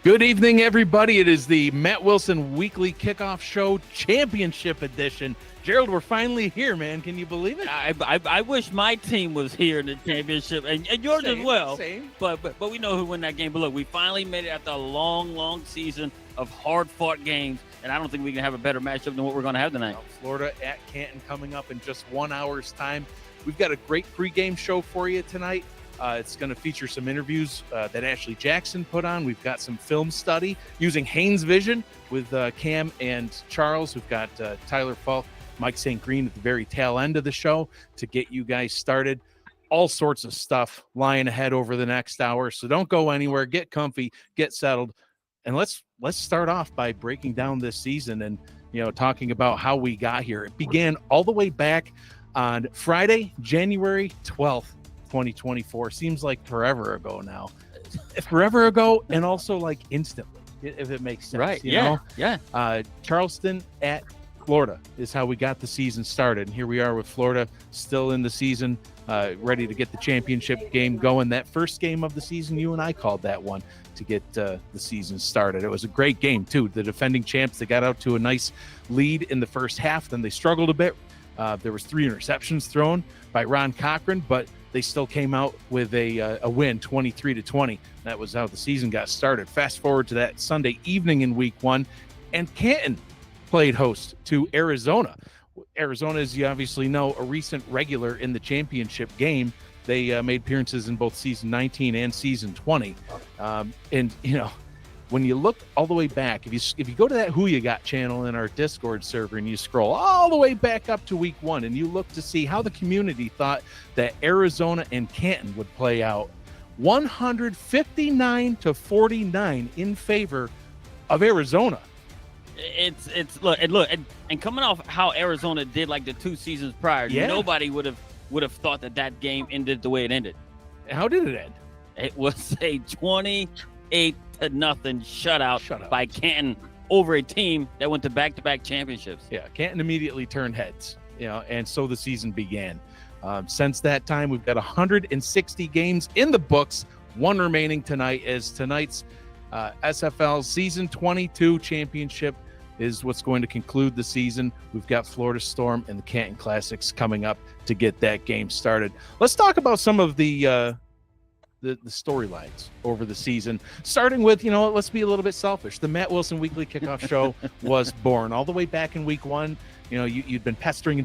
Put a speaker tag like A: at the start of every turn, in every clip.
A: Good evening, everybody. It is the Matt Wilson Weekly Kickoff Show Championship Edition. Gerald, we're finally here, man. Can you believe it?
B: I wish my team was here in the championship, and yours as well.
A: Same.
B: But we know who won that game. But look, we finally made it after a long season of hard-fought games, and I don't think we can have a better matchup than what we're going to have tonight.
A: Florida at Canton coming up in just 1 hour's time. We've got a great pregame show for you tonight. It's going to feature some interviews that Ashley Jackson put on. We've got some film study using Haynes Vision with Cam and Charles. We've got Tyler Falk, Mike St. Green at the very tail end of the show to get you guys started. All sorts of stuff lying ahead over the next hour. So don't go anywhere. Get comfy, get settled. And let's start off by breaking down this season and, talking about how we got here. It began all the way back on Friday, January 12th. 2024 seems like forever ago now. Forever ago, and also like instantly, if it makes sense.
B: Right.
A: You
B: know?
A: Charleston at Florida is how we got the season started. And here we are with Florida still in the season, ready to get the championship game going. That first game of the season, you and I called that one to get the season started. It was a great game, too. The defending champs, they got out to a nice lead in the first half. Then they struggled a bit. There was 3 interceptions thrown by Ron Cochran, but they still came out with a win, 23-20. That was how the season got started. Fast forward to that Sunday evening in week 1, and Canton played host to Arizona. Arizona, as you obviously know, a recent regular in the championship game. They made appearances in both season 19 and season 20. When you look all the way back, if you go to that Who You Got channel in our Discord server and you scroll all the way back up to week 1 and you look to see how the community thought that Arizona and Canton would play out, 159-49 in favor of Arizona.
B: It's look and coming off how Arizona did like the 2 seasons prior, nobody would have thought that game ended the way it ended.
A: How did it end?
B: It was a 28-0 shutout by Canton over a team that went to back-to-back championships.
A: Yeah, Canton immediately turned heads, and so the season began. Since that time, we've got 160 games in the books, 1 remaining tonight, as tonight's SFL Season 22 championship is what's going to conclude the season. We've got Florida Storm and the Canton Classics coming up to get that game started. Let's talk about some of the storylines over the season, starting with, let's be a little bit selfish. The Matt Wilson Weekly Kickoff Show was born all the way back in week 1. You'd been pestering,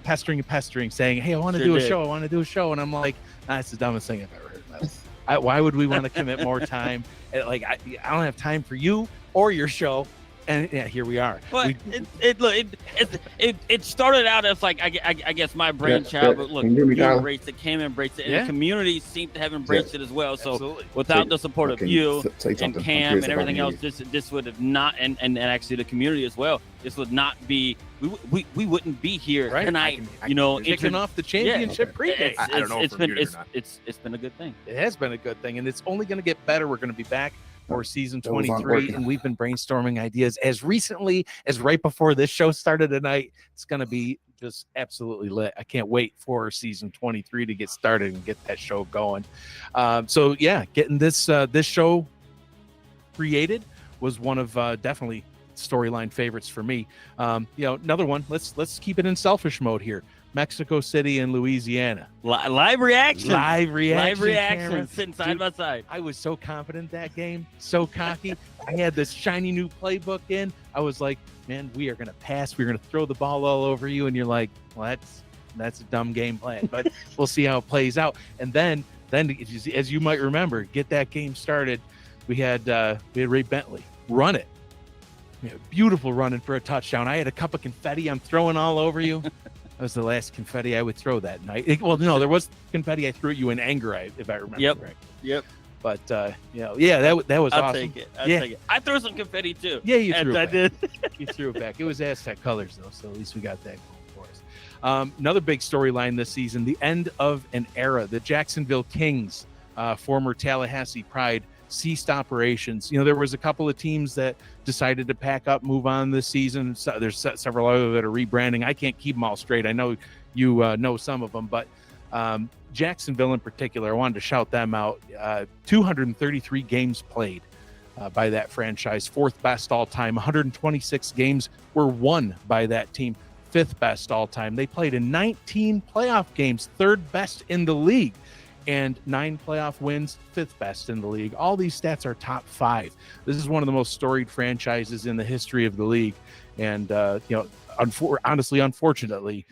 A: saying, hey, I want to do a show. And I'm like, that's the dumbest thing I've ever heard in my life. Why would we want to commit more time? I don't have time for you or your show. And yeah, here we are.
B: But it started out as like I guess my brainchild, but look, you embraced it, Cam embraced it, and the community seemed to have embraced it as well. So
A: absolutely.
B: Without the support of you and Cam and everything else, this would have not, and actually the community as well, this would not be. We wouldn't be here tonight.
A: Kicking off the championship pregame.
C: I don't know if we're muted or not.
B: It's been a good thing.
A: It has been a good thing, and it's only going to get better. We're going to be back for season 23, and we've been brainstorming ideas as recently as right before this show started tonight. It's going to be just absolutely lit. I can't wait for season 23 to get started and get that show going. Getting this show created was one of definitely storyline favorites for me. Another one. Let's keep it in selfish mode here. Mexico City and Louisiana.
B: Live reaction.
A: Cameron.
B: Sitting side by side.
A: I was so confident that game, so cocky. I had this shiny new playbook in. I was like, man, we are going to pass. We're going to throw the ball all over you. And you're like, well, that's a dumb game plan, but we'll see how it plays out. And then as you might remember, get that game started. We had Ray Bentley run it. Beautiful running for a touchdown. I had a cup of confetti I'm throwing all over you. That was the last confetti I would throw that night. There was confetti I threw at you in anger, if I remember correctly.
B: Yep.
A: But that was awesome.
B: I'll take it. I threw some confetti too.
A: Yeah, you threw it back.
B: I did.
A: You threw it back. It was Aztec colors though, so at least we got that going for us. Another big storyline this season: the end of an era. The Jacksonville Kings, former Tallahassee Pride, ceased operations. There was a couple of teams that decided to pack up, move on this season. So there's several other that are rebranding. I can't keep them all straight. I know you know some of them, but Jacksonville in particular, I wanted to shout them out. 233 games played. by that franchise, 4th best all time. 126 games were won by that team, 5th best all time. They played in 19 playoff games, 3rd best in the league, and 9 playoff wins, 5th best in the league. All these stats are top 5. This is one of the most storied franchises in the history of the league, and unfortunately,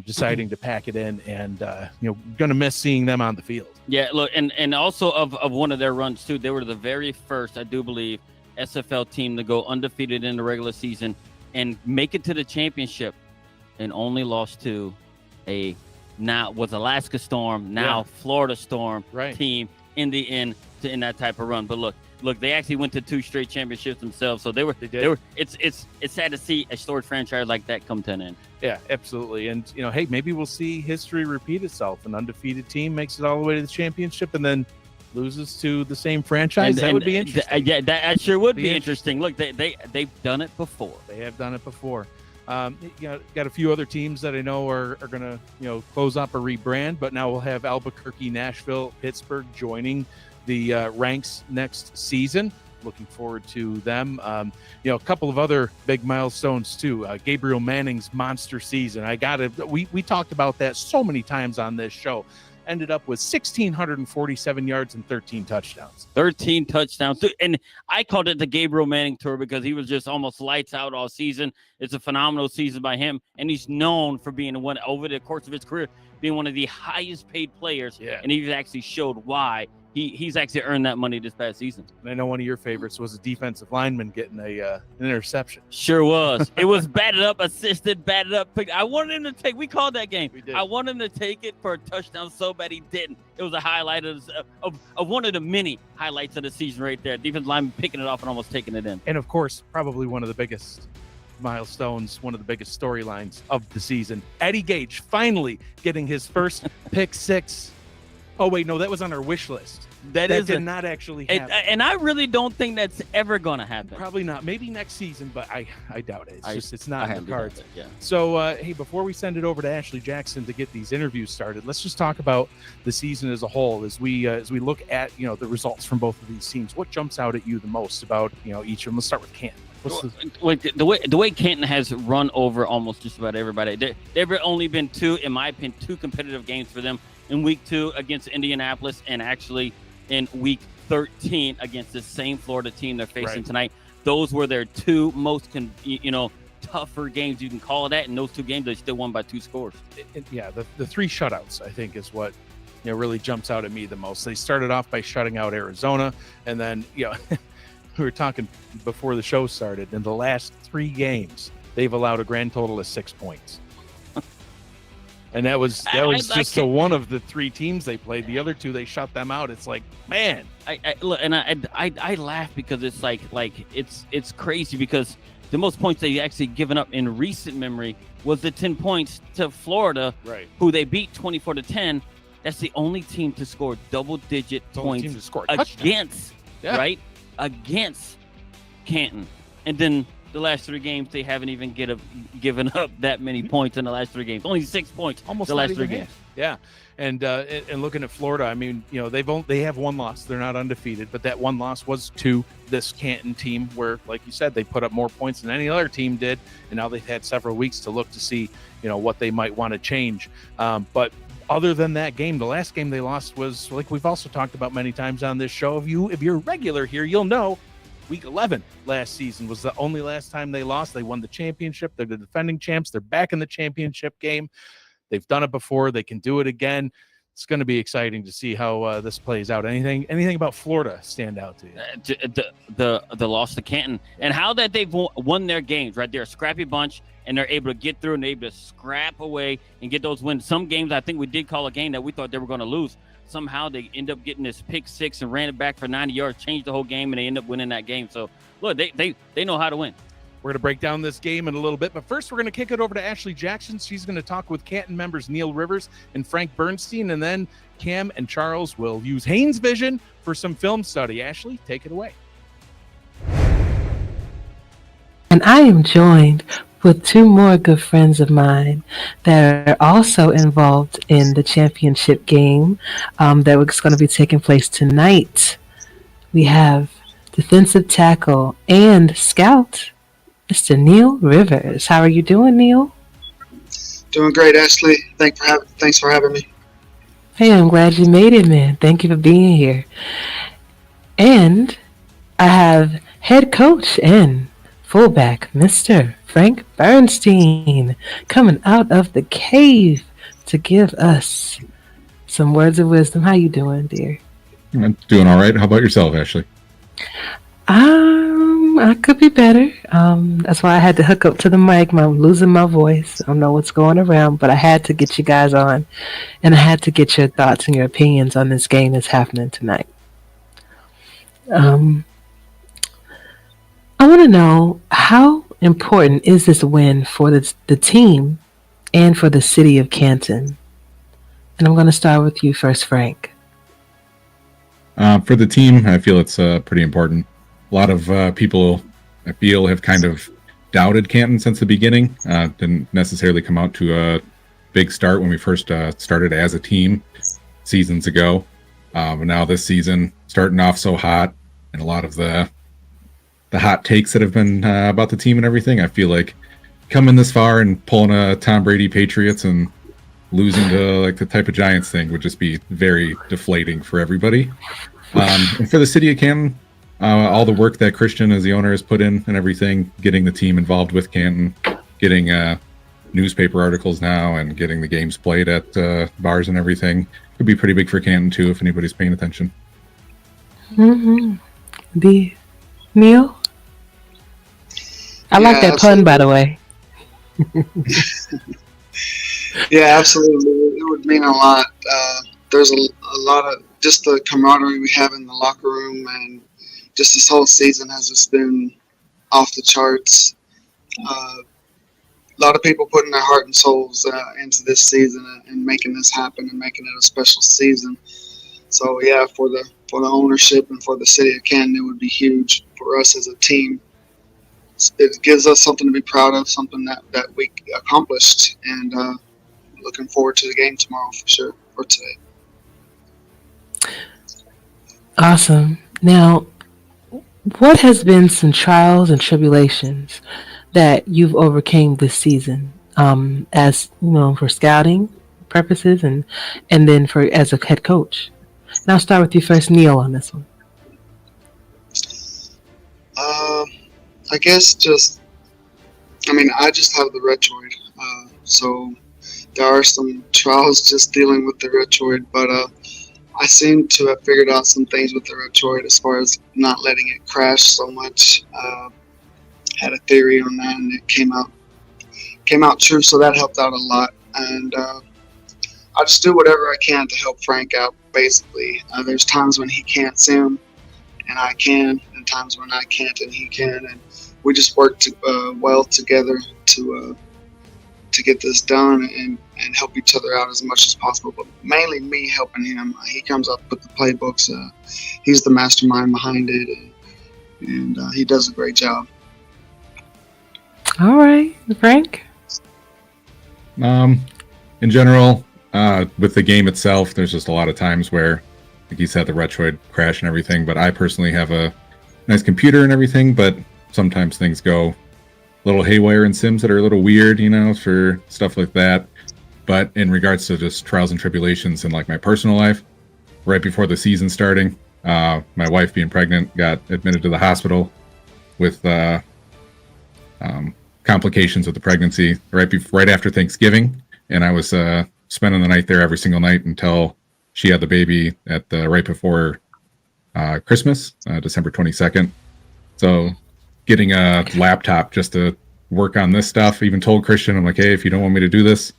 A: deciding to pack it in, and going to miss seeing them on the field.
B: Yeah, look, and also of one of their runs too. They were the very first, I do believe, SFL team to go undefeated in the regular season and make it to the championship, and only lost to Alaska Storm, now Florida Storm team in the end in that type of run. But look, they actually went to 2 straight championships themselves. So they were. It's sad to see a storied franchise like that come to an end.
A: Yeah, absolutely. And hey, maybe we'll see history repeat itself. An undefeated team makes it all the way to the championship and then loses to the same franchise. That would be interesting.
B: Yeah, that sure would be interesting. Look, they've done it before.
A: They have done it before. Got a few other teams that I know are going to close up or rebrand, but now we'll have Albuquerque, Nashville, Pittsburgh joining the ranks next season. Looking forward to them. A couple of other big milestones too. Gabriel Manning's monster season. We talked about that so many times on this show. Ended up with 1,647 yards and 13 touchdowns.
B: 13 touchdowns. And I called it the Gabriel Manning tour because he was just almost lights out all season. It's a phenomenal season by him. And he's known for being one over the course of his career, being one of the highest paid players. Yeah. And he's actually showed why he's actually earned that money this past season.
A: And I know one of your favorites was a defensive lineman getting an interception.
B: Sure was. It was batted up, assisted, batted up. I wanted him to take. We called that game.
A: We did.
B: I wanted him to take it for a touchdown so bad he didn't. It was a highlight of one of the many highlights of the season right there. Defensive lineman picking it off and almost taking it in.
A: And of course, probably one of the biggest milestones, one of the biggest storylines of the season. Eddie Gage finally getting his first pick 6. Oh, wait, no, that was on our wish list. That did not actually happen.
B: And I really don't think that's ever going to happen.
A: Probably not. Maybe next season, but I doubt it. It's not in the cards.
B: Yeah.
A: So, hey, before we send it over to Ashley Jackson to get these interviews started, let's just talk about the season as a whole. As we look at, the results from both of these teams, what jumps out at you the most about, each of them? Let's start with Canton.
B: The way Canton has run over almost just about everybody. There have only been 2, in my opinion, 2 competitive games for them. In week 2 against Indianapolis, and actually in week 13 against the same Florida team they're facing tonight. Those were their 2 most, tougher games. You can call it that. In those 2 games, they still won by 2 scores.
A: The 3 shutouts, I think, is what really jumps out at me the most. They started off by shutting out Arizona, and then we were talking before the show started. In the last 3 games, they've allowed a grand total of 6 points. And that was just one of the 3 teams they played. The other 2, they shut them out. It's like, man.
B: I laugh because it's like it's crazy because the most points they actually given up in recent memory was the 10 points to Florida, who they beat 24-10. That's the only team to score double-digit points against, against Canton. And then the last 3 games, they haven't even given up that many points in the last 3 games. Only 6 points
A: almost
B: the last 3 games.
A: Yeah, and looking at Florida, I mean, they have 1 loss. They're not undefeated, but that 1 loss was to this Canton team, where, like you said, they put up more points than any other team did, and now they've had several weeks to look to see, what they might want to change. But other than that game, the last game they lost was, like we've also talked about many times on this show. If you're regular here, you'll know. Week 11 last season was the only last time they lost. They won the championship. They're the defending champs. They're back in the championship game. They've done it before. They can do it again. It's going to be exciting to see how this plays out. Anything about Florida stand out to you?
B: The loss to Canton and how that they've won their games, right? They're a scrappy bunch, and they're able to get through and they're able to scrap away and get those wins. Some games I think we did call a game that we thought they were going to lose. Somehow they end up getting this pick 6 and ran it back for 90 yards, changed the whole game, and they end up winning that game. So, look, they know how to win.
A: We're going to break down this game in a little bit, but first we're going to kick it over to Ashley Jackson. She's going to talk with Canton members Neil Rivers and Frank Bernstein, and then Cam and Charles will use Haynes Vision for some film study. Ashley, take it away.
C: And I am joined with 2 more good friends of mine that are also involved in the championship game that was going to be taking place tonight. We have defensive tackle, and scout, Mr. Neil Rivers. How are you doing, Neil?
D: Doing great, Ashley. Thanks for having me.
C: Hey, I'm glad you made it, man. Thank you for being here. And I have head coach and fullback, Mr. Frank Bernstein, coming out of the cave to give us some words of wisdom. How you doing, dear?
E: I'm doing all right. How about yourself, Ashley?
C: I could be better. That's why I had to hook up to the mic. I'm losing my voice. I don't know what's going around, but I had to get you guys on, and I had to get your thoughts and your opinions on this game that's happening tonight. I want to know, how important is this win for the team and for the city of Canton? And I'm going to start with you first, Frank.
E: For the team, I feel it's pretty important. A lot of people, I feel, have kind of doubted Canton since the beginning. Didn't necessarily come out to a big start when we first started as a team seasons ago. But now this season, starting off so hot, and a lot of the hot takes that have been about the team and everything, I feel like coming this far and pulling a Tom Brady Patriots and losing to like the type of Giants thing would just be very deflating for everybody. And for the city of Canton, all the work that Christian as the owner has put in and everything, getting the team involved with Canton, getting newspaper articles now and getting the games played at bars and everything, could be pretty big for Canton too if anybody's paying attention.
C: Mm-hmm. Neil? I like that pun, by the way.
D: Yeah, absolutely. It would mean a lot. There's a lot of just the camaraderie we have in the locker room, and just this whole season has just been off the charts. A lot of people putting their heart and souls into this season and making this happen and making it a special season. So yeah, for the ownership and for the city of Canton, it would be huge. For us as a team, it gives us something to be proud of, something that we accomplished, and looking forward to the game tomorrow for sure, or today.
C: Awesome. Now, what has been some trials and tribulations that you've overcame this season, as you know, for scouting purposes and then for as a head coach? And I'll start with you first, Neil, on this one.
D: I guess I just have the Retroid, so there are some trials just dealing with the Retroid, but I seem to have figured out some things with the Retroid as far as not letting it crash so much. Had a theory on that, and it came out true, so that helped out a lot. And I just do whatever I can to help Frank out, basically. There's times when he can't sim, and I can, and times when I can't and he can, and we just work well together to get this done and help each other out as much as possible, but mainly me helping him. He comes up with the playbooks. He's the mastermind behind it, and he does a great job.
C: All right, Frank?
E: In general, with the game itself, there's just a lot of times where, like you said, the Retroid crash and everything, but I personally have a nice computer and everything, but sometimes things go a little haywire in sims that are a little weird, for stuff like that. But in regards to just trials and tribulations in like my personal life, right before the season starting, my wife being pregnant got admitted to the hospital with complications with the pregnancy right after Thanksgiving, and I was spending the night there every single night until she had the baby at right before Christmas, December 22nd. So getting a laptop just to work on this stuff, even told Christian, I'm like, hey, if you don't want me to do this,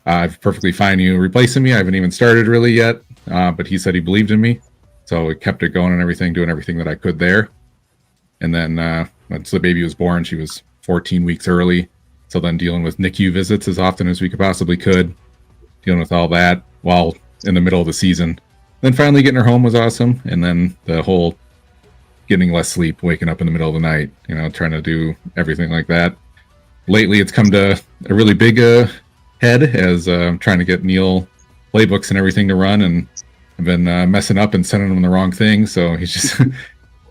E: I'm perfectly fine you replacing me. I haven't even started really yet, but he said he believed in me, so it kept it going and everything, doing everything that I could there. And then once the baby was born, she was 14 weeks early, so then dealing with NICU visits as often as we could possibly could, dealing with all that while in the middle of the season. Then finally getting her home was awesome, and then the whole getting less sleep, waking up in the middle of the night, trying to do everything like that. Lately, it's come to a really big head as I'm trying to get Neil playbooks and everything to run, and I've been messing up and sending him the wrong thing, so he's just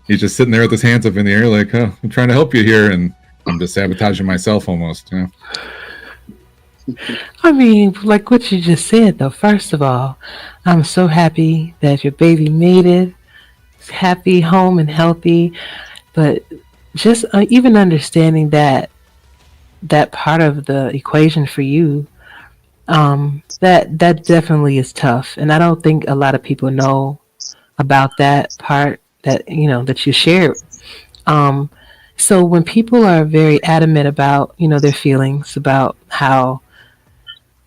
E: he's just sitting there with his hands up in the air, like, "Oh, I'm trying to help you here," and I'm just sabotaging myself almost. You know?
C: I mean, like what you just said, though. First of all, I'm so happy that your baby made it, happy, home, and healthy. But just even understanding that part of the equation for you, that definitely is tough, and I don't think a lot of people know about that part that that you shared. Um, so when people are very adamant about their feelings about how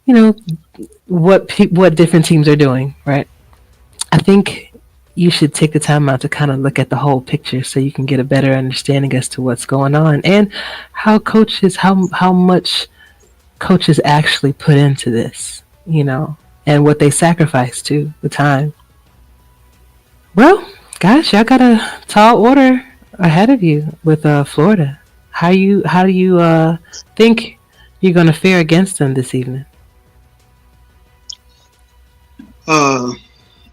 C: you know what different teams are doing, right? I think you should take the time out to kind of look at the whole picture so you can get a better understanding as to what's going on and how much coaches actually put into this, and what they sacrifice to the time. Well, gosh, y'all got a tall order ahead of you with Florida. How do you think you're gonna fare against them this evening?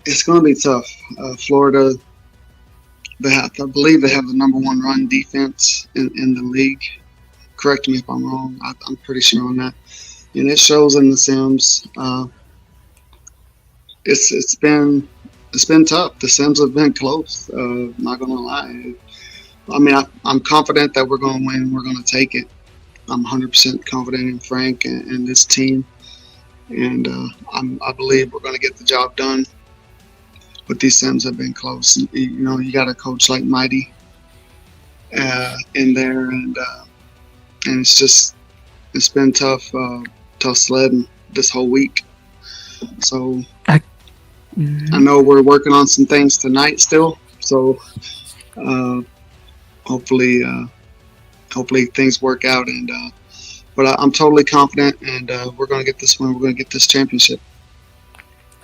D: It's going to be tough. Florida, I believe they have the number one run defense in the league. Correct me if I'm wrong. I'm pretty sure on that. And it shows in the Sims. It's been tough. The Sims have been close. Not gonna lie. I mean, I'm confident that we're gonna win. We're gonna take it. I'm 100% confident in Frank and this team, and I believe we're gonna get the job done. But these Sims have been close. You got a coach like Mighty in there, and it's been tough sledding this whole week. So I know we're working on some things tonight still. So hopefully things work out. But I'm totally confident, and we're going to get this win. We're going to get this championship.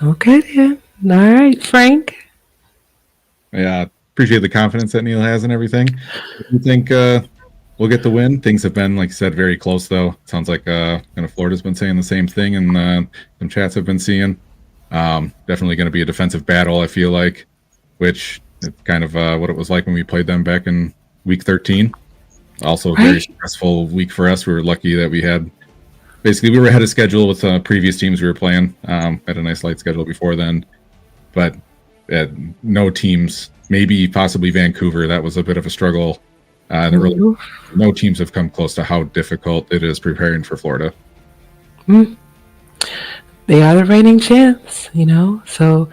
C: Okay, then. All right, Frank.
E: Yeah, appreciate the confidence that Neil has and everything. I think we'll get the win. Things have been, like you said, very close, though. Sounds like Florida's been saying the same thing, and some chats have been seeing. Definitely going to be a defensive battle, I feel like, which is kind of what it was like when we played them back in week 13. Also a very stressful week for us. We were lucky that we were ahead of schedule with previous teams we were playing. Had a nice light schedule before then, but no teams, maybe possibly Vancouver, that was a bit of a struggle. No teams have come close to how difficult it is preparing for Florida.
C: They are the reigning champs, so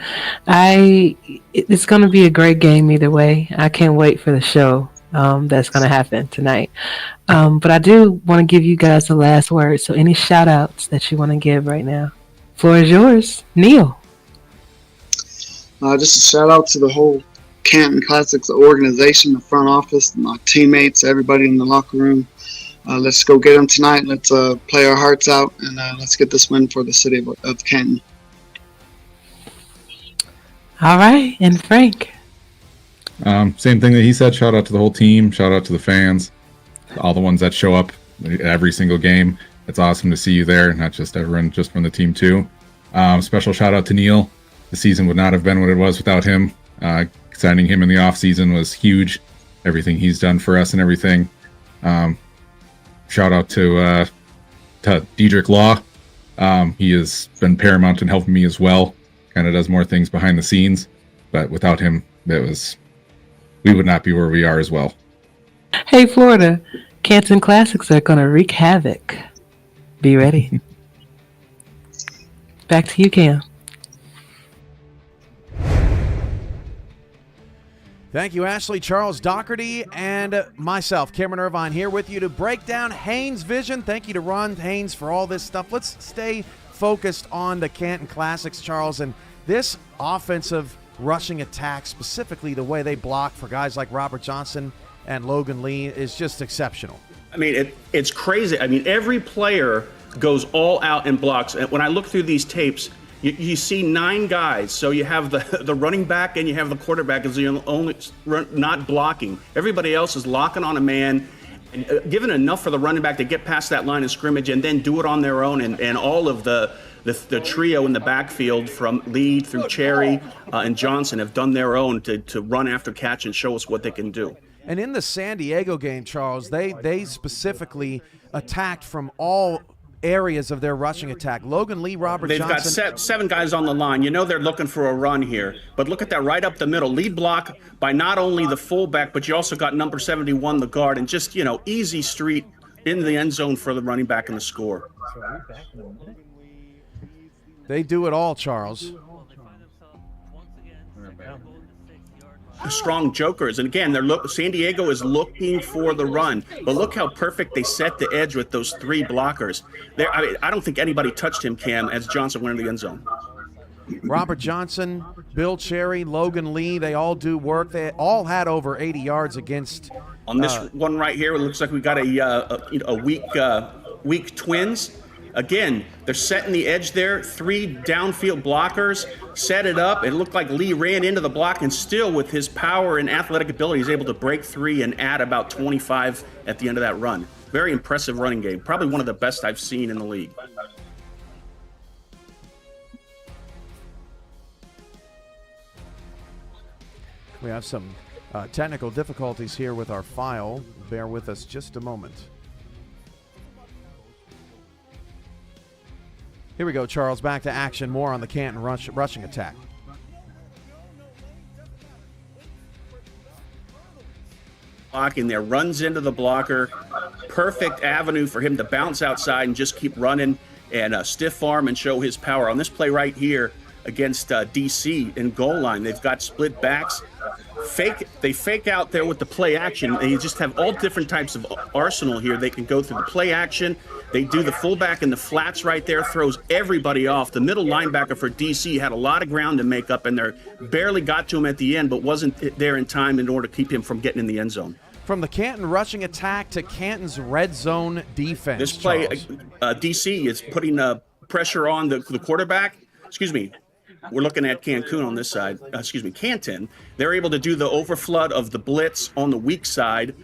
C: it's going to be a great game either way. I can't wait for the show that's going to happen tonight. But I do want to give you guys the last word. So any shout outs that you want to give right now? Floor is yours. Neil.
D: Just a shout out to the whole Canton Classics organization, the front office, my teammates, everybody in the locker room. Let's go get them tonight. Let's play our hearts out, and let's get this win for the city of Canton.
C: All right. And Frank.
E: Same thing that he said. Shout out to the whole team. Shout out to the fans. All the ones that show up every single game. It's awesome to see you there, not just everyone, just from the team too. Special shout out to Neil. The season would not have been what it was without him. Signing him in the off season was huge. Everything he's done for us and everything. Shout out to Diedrich Law. He has been paramount in helping me as well. Kind of does more things behind the scenes, but without him, we would not be where we are as well.
C: Hey, Florida, Canton Classics are going to wreak havoc. Be ready. Back to you, Cam.
F: Thank you, Ashley, Charles Doherty, and myself, Cameron Irvine, here with you to break down Haynes Vision. Thank you to Ron Haynes for all this stuff. Let's stay focused on the Canton Classics, Charles, and this offensive rushing attack, specifically the way they block for guys like Robert Johnson and Logan Lee, is just exceptional.
G: I mean, it's crazy. I mean, every player goes all out and blocks. And when I look through these tapes, you see 9 guys. So you have the running back and you have the quarterback as the only not blocking. Everybody else is locking on a man and giving enough for the running back to get past that line of scrimmage and then do it on their own. And all of the the trio in the backfield from Lee through Cherry and Johnson have done their own to run after catch and show us what they can do.
F: And in the San Diego game, Charles, they specifically attacked from all areas of their rushing attack. Logan Lee, Robert Johnson.
G: They've got 7 guys on the line. You know they're looking for a run here. But look at that right up the middle. Lead block by not only the fullback, but you also got number 71, the guard, and just, easy street in the end zone for the running back and the score.
F: They do it all, Charles.
G: Strong jokers, and again, San Diego is looking for the run, but look how perfect they set the edge with those 3 blockers. I don't think anybody touched him, Cam, as Johnson went into the end zone.
F: Robert Johnson, Bill Cherry, Logan Lee, they all do work. They all had over 80 yards against.
G: On this one right here, it looks like we got a weak twins. Again, they're setting the edge there. 3 downfield blockers set it up. It looked like Lee ran into the block, and still with his power and athletic ability, he's able to break 3 and add about 25 at the end of that run. Very impressive running game. Probably one of the best I've seen in the league.
F: We have some technical difficulties here with our file. Bear with us just a moment. Here we go, Charles. Back to action. More on the Canton rushing attack.
G: Blocking there, runs into the blocker. Perfect avenue for him to bounce outside and just keep running and stiff arm and show his power. On this play right here against DC in goal line, they've got split backs. They fake out there with the play action. They just have all different types of arsenal here. They can go through the play action. They do the fullback in the flats right there, throws everybody off. The middle linebacker for DC had a lot of ground to make up in there. Barely got to him at the end, but wasn't there in time in order to keep him from getting in the end zone.
F: From the Canton rushing attack to Canton's red zone defense.
G: This play, DC is putting pressure on the quarterback. Excuse me. We're looking at Cancun on this side. Canton. They're able to do the overflood of the blitz on the weak side.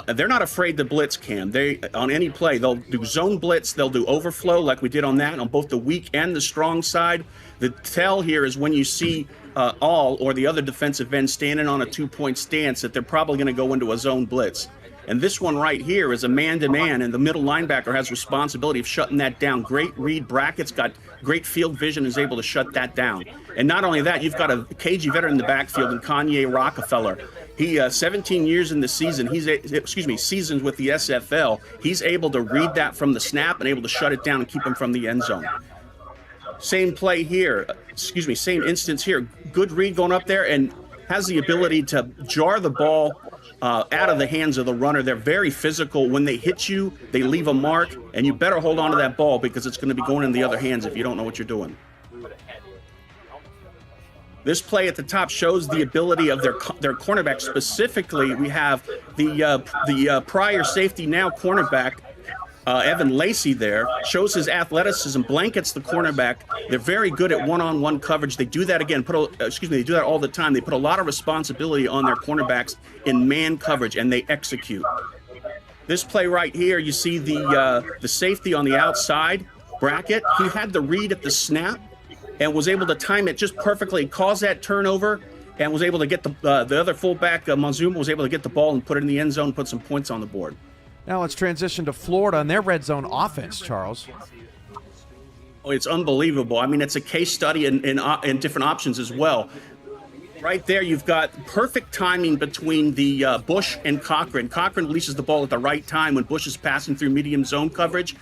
G: They're not afraid to blitz, Cam. On any play, they'll do zone blitz. They'll do overflow like we did on that on both the weak and the strong side. The tell here is when you see all or the other defensive end standing on a 2-point stance that they're probably going to go into a zone blitz. And this one right here is a man-to-man, and the middle linebacker has responsibility of shutting that down. Great read. Brackett's got great field vision, is able to shut that down. And not only that, you've got a cagey veteran in the backfield in Kanye Rockefeller. He 17 years in the season. Seasons with the SFL. He's able to read that from the snap and able to shut it down and keep him from the end zone. Same play here. Same instance here. Good read going up there and has the ability to jar the ball out of the hands of the runner. They're very physical. When they hit you, they leave a mark, and you better hold on to that ball because it's going to be going in the other hands if you don't know what you're doing. This play at the top shows the ability of their cornerback. Specifically, we have the prior safety, now cornerback, Evan Lacey there, shows his athleticism, blankets the cornerback. They're very good at one-on-one coverage. They do that again. They do that all the time. They put a lot of responsibility on their cornerbacks in man coverage, and they execute. This play right here, you see the safety on the outside, Brackett. He had the read at the snap and was able to time it just perfectly, cause that turnover, and was able to get the other fullback, Monzuma, was able to get the ball and put it in the end zone, put some points on the board.
F: Now let's transition to Florida and their red zone offense, Charles.
G: Oh, it's unbelievable. I mean, it's a case study in different options as well. Right there, you've got perfect timing between the Bush and Cochran. Cochran releases the ball at the right time when Bush is passing through medium zone coverage.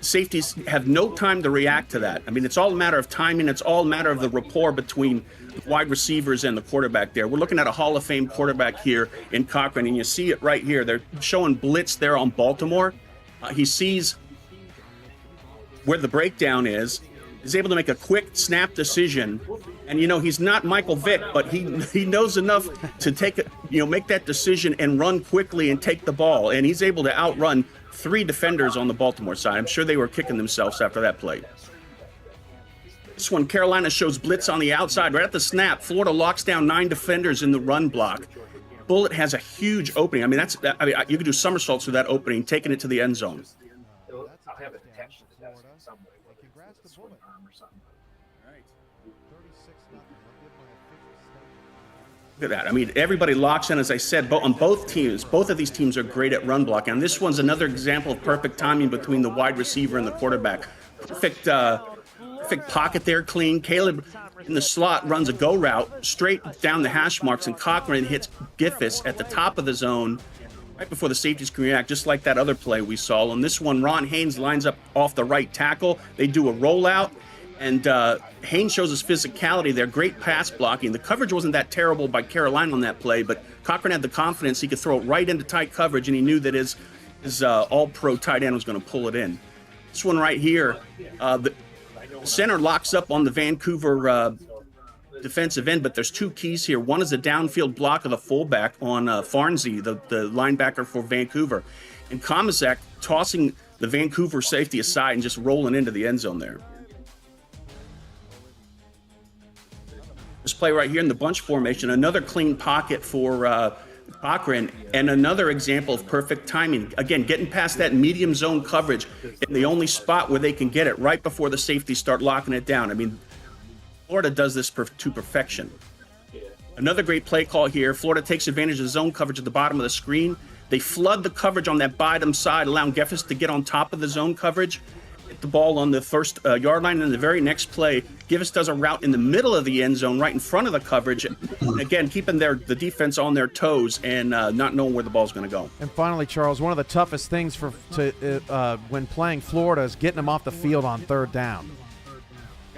G: Safeties have no time to react to that. I mean, it's all a matter of timing. It's all a matter of the rapport between the wide receivers and the quarterback there. We're looking at a Hall of Fame quarterback here in Cochran, and you see it right here. They're showing blitz there on Baltimore. He sees where the breakdown is able to make a quick snap decision. And, he's not Michael Vick, but he knows enough to make that decision and run quickly and take the ball. And he's able to outrun 3 defenders on the Baltimore side. I'm sure they were kicking themselves after that play. This one, Carolina shows blitz on the outside. Right at the snap, Florida locks down 9 defenders in the run block. Bullet has a huge opening. I mean, you could do somersaults through that opening, taking it to the end zone.
F: Congrats to Bullet.
G: All right.
F: 36-0. I'll give my official statement.
G: Look at that. I mean, everybody locks in, as I said, on both teams. Both of these teams are great at run blocking. And this one's another example of perfect timing between the wide receiver and the quarterback. Perfect pocket there, clean. Caleb in the slot runs a go route straight down the hash marks, and Cochran hits Giffis at the top of the zone right before the safeties can react, just like that other play we saw. On this one, Ron Haynes lines up off the right tackle. They do a rollout, and Haynes shows his physicality there. Great pass blocking. The coverage wasn't that terrible by Carolina on that play, but Cochran had the confidence he could throw it right into tight coverage, and he knew that his all-pro tight end was going to pull it in. This one right here, the center locks up on the Vancouver defensive end, but there's two keys here. One is a downfield block of the fullback on Farnsey, the linebacker for Vancouver, and Kamazak tossing the Vancouver safety aside and just rolling into the end zone there. This play right here in the bunch formation, another clean pocket for Cochran, and another example of perfect timing. Again, getting past that medium zone coverage in the only spot where they can get it right before the safeties start locking it down. I mean, Florida does this to perfection. Another great play call here. Florida takes advantage of zone coverage at the bottom of the screen. They flood the coverage on that bottom side, allowing Giffis to get on top of the zone coverage, hit the ball on the first yard line. And the very next play, Giffis does a route in the middle of the end zone, right in front of the coverage. Again, keeping the defense on their toes and not knowing where the ball's going to go.
F: And finally, Charles, one of the toughest things when playing Florida is getting them off the field on third down.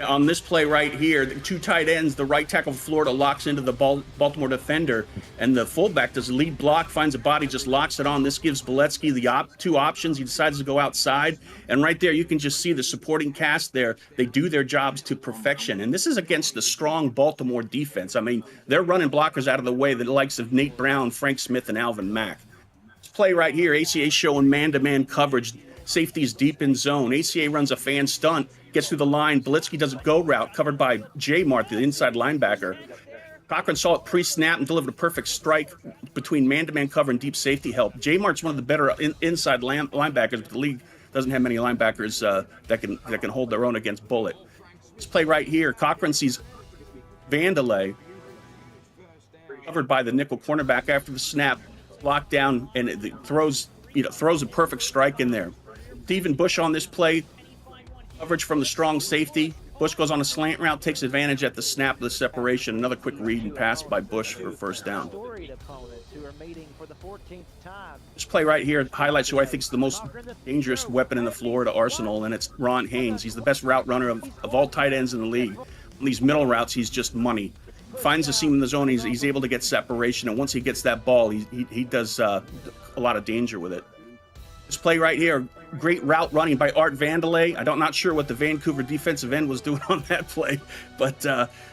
G: On this play right here, the two tight ends, the right tackle for Florida locks into the Baltimore defender, and the fullback does a lead block, finds a body, just locks it on. This gives Boletsky the two options. He decides to go outside, and right there you can just see the supporting cast there. They do their jobs to perfection, and this is against the strong Baltimore defense. I mean, they're running blockers out of the way, the likes of Nate Brown, Frank Smith, and Alvin Mack. This play right here, ACA showing man-to-man coverage. Safety's deep in zone. ACA runs a fan stunt, gets through the line. Boletsky does a go route covered by J Mart, the inside linebacker. Cochran saw it pre-snap and delivered a perfect strike between man-to-man cover and deep safety help. J Mart's one of the better inside linebackers, but the league doesn't have many linebackers that can hold their own against Bullet. This play right here, Cochran sees Vandelay covered by the nickel cornerback after the snap, locked down, and it throws a perfect strike in there. Stephen Bush on this play, coverage from the strong safety. Bush goes on a slant route, takes advantage at the snap of the separation. Another quick read and pass by Bush for first down. This play right here highlights who I think is the most dangerous weapon in the Florida arsenal, and it's Ron Haynes. He's the best route runner of all tight ends in the league. On these middle routes, he's just money. Finds the seam in the zone, he's able to get separation, and once he gets that ball, he does a lot of danger with it. This play right here, great route running by Art Vandelay. I'm not sure what the Vancouver defensive end was doing on that play, but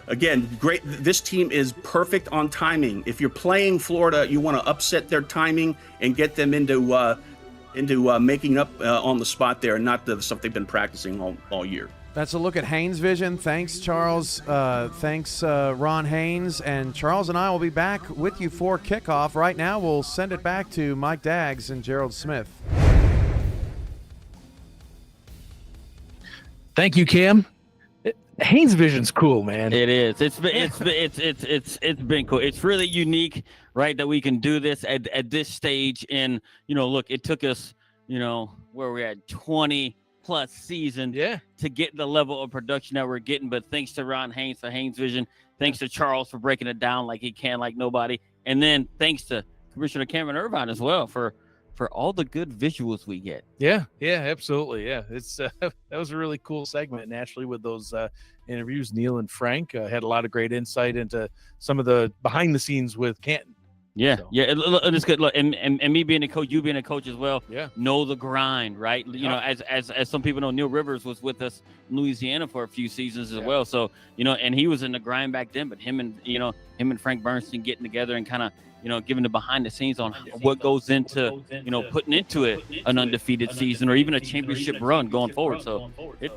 G: again, great. This team is perfect on timing. If you're playing Florida, you want to upset their timing and get them into making up on the spot there, and not the stuff they've been practicing all year.
F: That's a look at Haynes Vision. Thanks, Charles. Thanks, Ron Haynes. And Charles and I will be back with you for kickoff. Right now, we'll send it back to Mike Daggs and Gerald Smith.
A: Thank you, Cam. Haynes Vision's cool, man.
B: It is. It's been cool. It's really unique, right, that we can do this at this stage. And look, it took us, where we're at 20 plus season to get the level of production that we're getting. But thanks to Ron Haynes for Haynes Vision, thanks to Charles for breaking it down like he can, like nobody, and then thanks to Commissioner Cameron Irvine as well for all the good visuals we get.
A: Yeah, absolutely. Yeah, it's that was a really cool segment naturally with those interviews. Neil and Frank had a lot of great insight into some of the behind the scenes with Canton.
B: Yeah, it's good. Look, and me being a coach, you being a coach as well.
A: Yeah,
B: know the grind, right? As some people know, Neil Rivers was with us in Louisiana for a few seasons as well. So and he was in the grind back then. But him and Frank Bernstein getting together and kind of giving the behind the scenes on what goes into putting into it an undefeated season or even a championship run going forward. So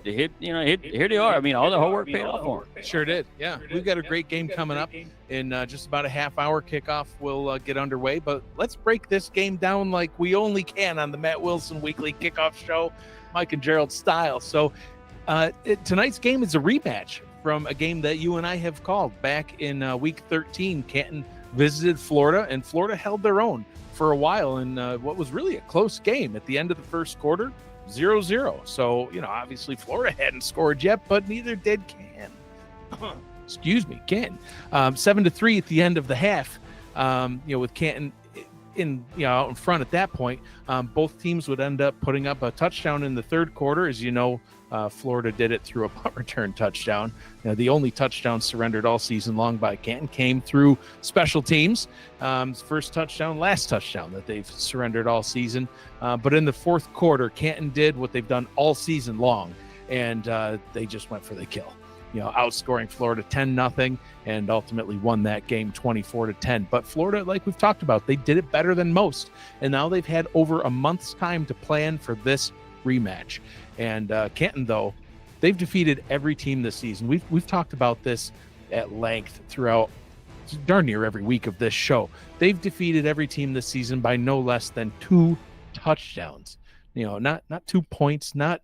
B: here they are. I mean, all the hard work paid off for them.
A: Sure did. Yeah, we've got a great game coming up in just about a half-hour. Kickoff will get underway, but let's break this game down like we only can on the Matt Wilson Weekly Kickoff Show, Mike and Gerald style. So Tonight's game is a rematch from a game that you and I have called back in week 13. Canton visited Florida, and Florida held their own for a while in what was really a close game. At the end of the first quarter, 0-0. So, obviously Florida hadn't scored yet, but neither did Canton. Excuse me, Canton. 7-3 at the end of the half, with Canton out in front at that point. Both teams would end up putting up a touchdown in the third quarter. As you know, Florida did it through a punt return touchdown. The only touchdown surrendered all season long by Canton came through special teams. First touchdown, last touchdown that they've surrendered all season. But in the fourth quarter, Canton did what they've done all season long, and they just went for the kill. Outscoring Florida 10-0 and ultimately won that game 24-10. But Florida, like we've talked about, they did it better than most. And now they've had over a month's time to plan for this rematch. And Canton, though, they've defeated every team this season. We've talked about this at length throughout darn near every week of this show. They've defeated every team this season by no less than 2 touchdowns. Not 2 points, not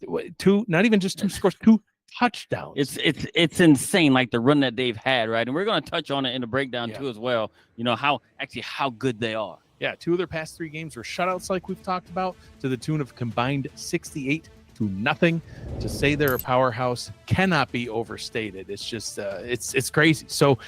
A: even just 2 scores, 2 touchdowns.
B: It's insane, like the run that they've had, right? And we're going to touch on it in the breakdown too as well. How good they are.
A: Yeah, 2 of their past 3 games were shutouts, like we've talked about, to the tune of combined 68-0. To say they're a powerhouse cannot be overstated. It's just it's crazy. So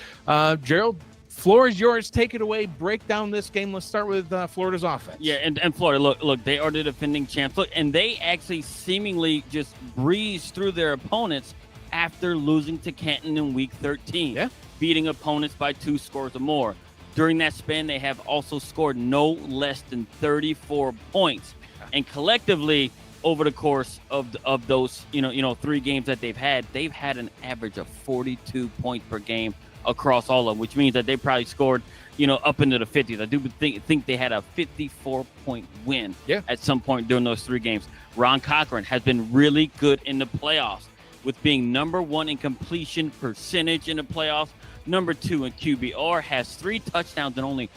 A: Gerald, floor is yours. Take it away. Break down this game. Let's start with Florida's offense.
B: Yeah, and Florida, look, they are the defending champs. Look, and they actually seemingly just breezed through their opponents after losing to Canton in week 13.
A: Yeah.
B: Beating opponents by 2 scores or more. During that span, they have also scored no less than 34 points. And collectively, over the course of those 3 games that they've had an average of 42 points per game across all of them, which means that they probably scored up into the 50s. I do think they had a 54-point win at some point during those 3 games. Ron Cochran has been really good in the playoffs, with being number 1 in completion percentage in the playoffs, number 2 in QBR, has 3 touchdowns and only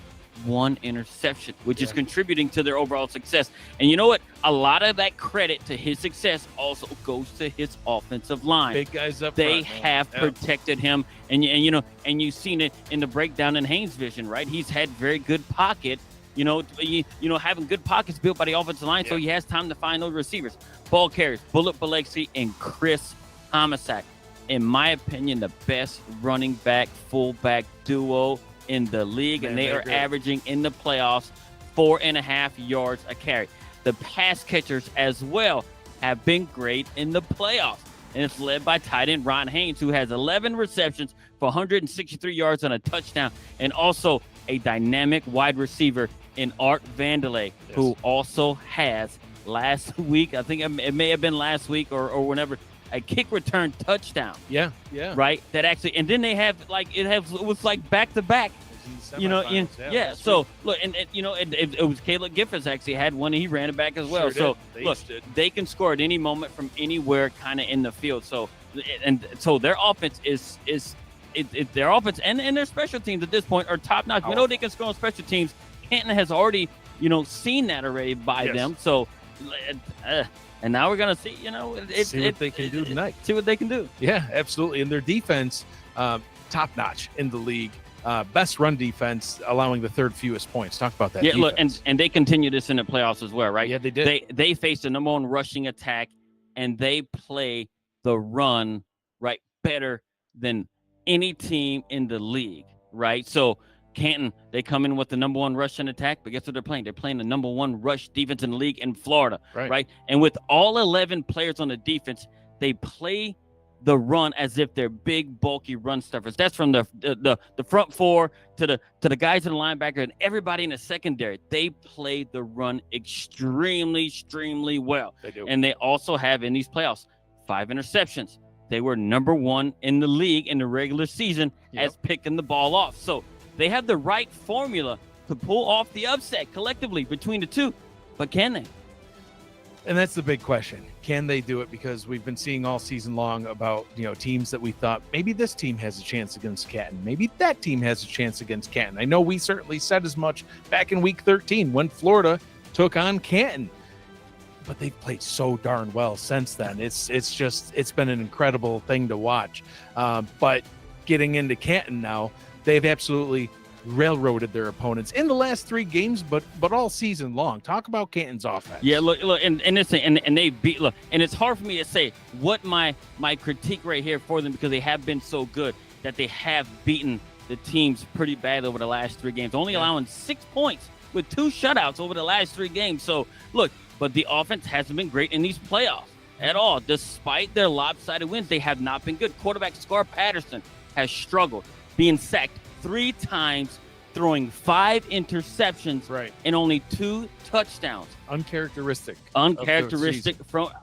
B: 1 interception, which is contributing to their overall success. And you know what? A lot of that credit to his success also goes to his offensive line.
A: Big guys up
B: They
A: front,
B: have protected him, and you've seen it in the breakdown in Haynes Vision, right? He's had very good pocket. Having good pockets built by the offensive line, so he has time to find those receivers. Ball carriers, Bullet Biloxi and Chris Homicide. In my opinion, the best running back, fullback duo in the league, and they are averaging in the playoffs 4.5 yards a carry. The pass catchers as well have been great in the playoffs, and it's led by tight end Ron Haynes, who has 11 receptions for 163 yards and a touchdown, and also a dynamic wide receiver in Art Vandelay, who also has last week, I think it may have been last week or whenever, a kick return touchdown.
A: Yeah.
B: Right. That actually, and then they have it was like back to back. So look, and it was Caleb Giffords actually had one, and he ran it back as well.
A: Sure
B: so they can score at any moment from anywhere, kind of in the field. So their offense is their offense and their special teams at this point are top notch. We know they can score on special teams. Canton has already seen that already by them. So. And now we're going to see,
A: see what they can do tonight.
B: See what they can do.
A: Yeah, absolutely. And their defense, top-notch in the league. Best run defense, allowing the 3rd fewest points. Talk about that.
B: Yeah, defense. Look, and they continue this in the playoffs as well, right?
A: Yeah, they did.
B: They faced the number 1 rushing attack, and they play the run, right, better than any team in the league, right? So Canton, they come in with the number 1 rushing attack, but guess what they're playing? They're playing the number 1 rush defense in the league in Florida, right? And with all 11 players on the defense, they play the run as if they're big, bulky run stuffers. That's from the front 4 to the guys in the linebacker and everybody in the secondary. They play the run extremely well.
A: They do.
B: And they also have in these playoffs 5 interceptions. They were number 1 in the league in the regular season as picking the ball off. So they have the right formula to pull off the upset collectively between the 2, but can they?
A: And that's the big question. Can they do it? Because we've been seeing all season long about, teams that we thought maybe this team has a chance against Canton. Maybe that team has a chance against Canton. I know we certainly said as much back in week 13 when Florida took on Canton. but they've played so darn well since then. It's been an incredible thing to watch. But getting into Canton now, they've absolutely railroaded their opponents in the last 3 games, but all season long. Talk about Canton's offense.
B: Yeah, look, and they beat. Look, and it's hard for me to say what my critique right here for them, because they have been so good that they have beaten the teams pretty bad over the last 3 games, only allowing 6 points with 2 shutouts over the last 3 games. So look, but the offense hasn't been great in these playoffs at all. Despite their lopsided wins, they have not been good. Quarterback Scar Patterson has struggled, being sacked 3 times, throwing 5 interceptions, and only 2 touchdowns.
A: Uncharacteristic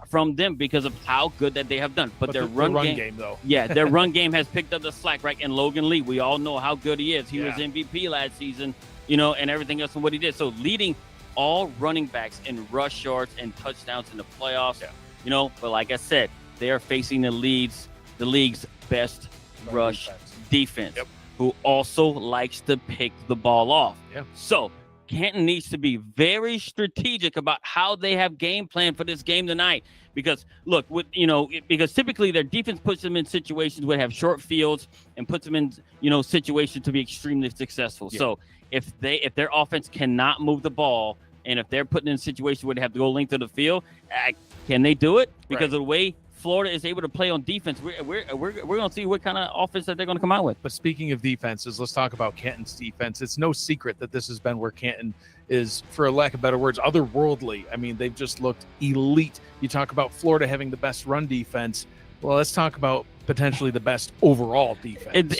B: from them because of how good that they have done. But their run game
A: though.
B: Yeah, their run game has picked up the slack, right? And Logan Lee, we all know how good he is. He was MVP last season, and everything else and what he did. So leading all running backs in rush yards and touchdowns in the playoffs. But like I said, they are facing the league's best rush defense, who also likes to pick the ball off. So Canton needs to be very strategic about how they have game plan for this game tonight. Because look, because typically their defense puts them in situations where they have short fields and puts them in, situations to be extremely successful. So if their offense cannot move the ball, and if they're put in a situation where they have to go length of the field, can they do it? Because of the way Florida is able to play on defense, we're going to see what kind of offense that they're going to come out with.
A: But speaking of defenses, let's talk about Canton's defense. It's no secret that this has been where Canton is, for lack of better words, otherworldly. I mean, they've just looked elite. You talk about Florida having the best run defense. Well, let's talk about potentially the best overall defense.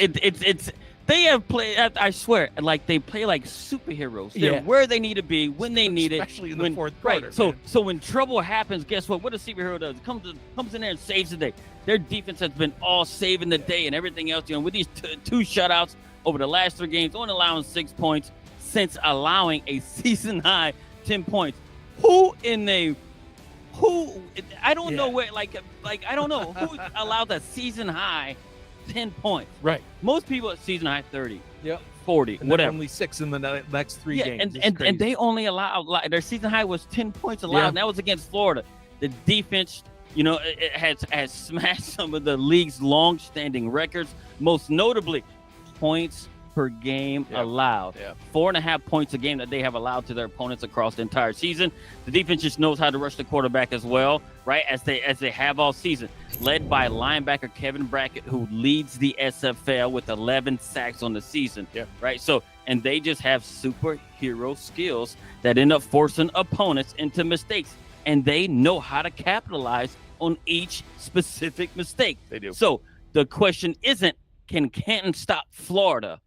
B: They have played, I swear, like they play like superheroes. They're where they need to be when they need it.
A: Especially in the fourth quarter.
B: Right. So when trouble happens, guess what? What a superhero does? Comes in there and saves the day. Their defense has been all saving the day and everything else. With these 2 shutouts over the last 3 games, only allowing 6 points since allowing a season high 10 points. I don't know where, I don't know who allowed a season high 10 points.
A: Right.
B: Most people at season high 30, 40,
A: and
B: whatever.
A: Only 6 in the next 3 games.
B: And they only allowed, their season high was 10 points allowed, and that was against Florida. The defense, it has smashed some of the league's long-standing records, most notably points per game allowed. 4.5 points a game that they have allowed to their opponents across the entire season. The defense just knows how to rush the quarterback as well, right? As they have all season, led by linebacker Kevin Brackett, who leads the SFL with 11 sacks on the season. Right. So, and they just have superhero skills that end up forcing opponents into mistakes, and they know how to capitalize on each specific mistake.
A: They do.
B: So the question isn't, can Canton stop Florida?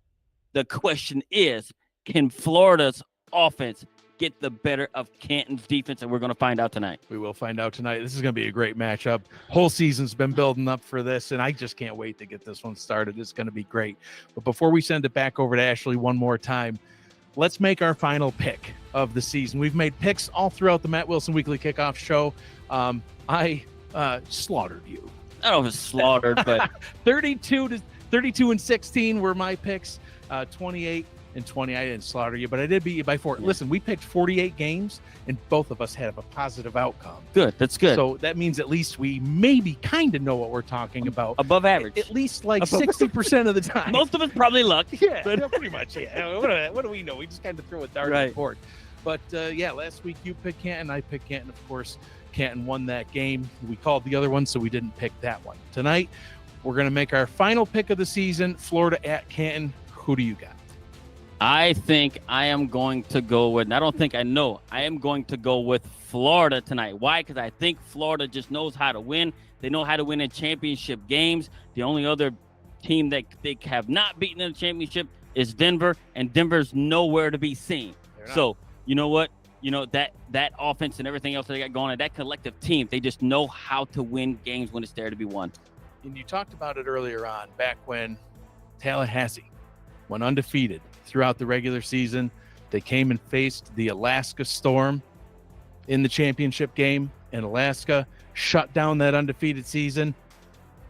B: The question is, can Florida's offense get the better of Canton's defense? And we're going to find out tonight.
A: We will find out tonight. This is going to be a great matchup. Whole season's been building up for this, and I just can't wait to get this one started. It's going to be great. But before we send it back over to Ashley one more time, let's make our final pick of the season. We've made picks all throughout the Matt Wilson Weekly Kickoff Show. I slaughtered you.
B: I don't know if it's slaughtered, but
A: 32-16 were my picks. 28-20. I didn't slaughter you, but I did beat you by 4. Yeah. Listen, we picked 48 games, and both of us had a positive outcome.
B: Good. That's good.
A: So that means at least we maybe kind of know what we're talking about.
B: Above average.
A: At least like 60% of the time.
B: Most of it's probably luck.
A: Yeah, pretty much. Yeah. What do we know? We just kind of throw a dart at the board. But, last week you picked Canton. I picked Canton, of course. Canton won that game. We called the other one, so we didn't pick that one. Tonight, we're going to make our final pick of the season, Florida at Canton. Who do you got?
B: I think I am going to go with, and I don't think I know, I am going to go with Florida tonight. Why? Because I think Florida just knows how to win. They know how to win in championship games. The only other team that they have not beaten in the championship is Denver, and Denver's nowhere to be seen. So, you know what? That offense and everything else that they got going on, that collective team, they just know how to win games when it's there to be won.
A: And you talked about it earlier on, back when Tallahassee went undefeated throughout the regular season. They came and faced the Alaska Storm in the championship game, and Alaska shut down that undefeated season.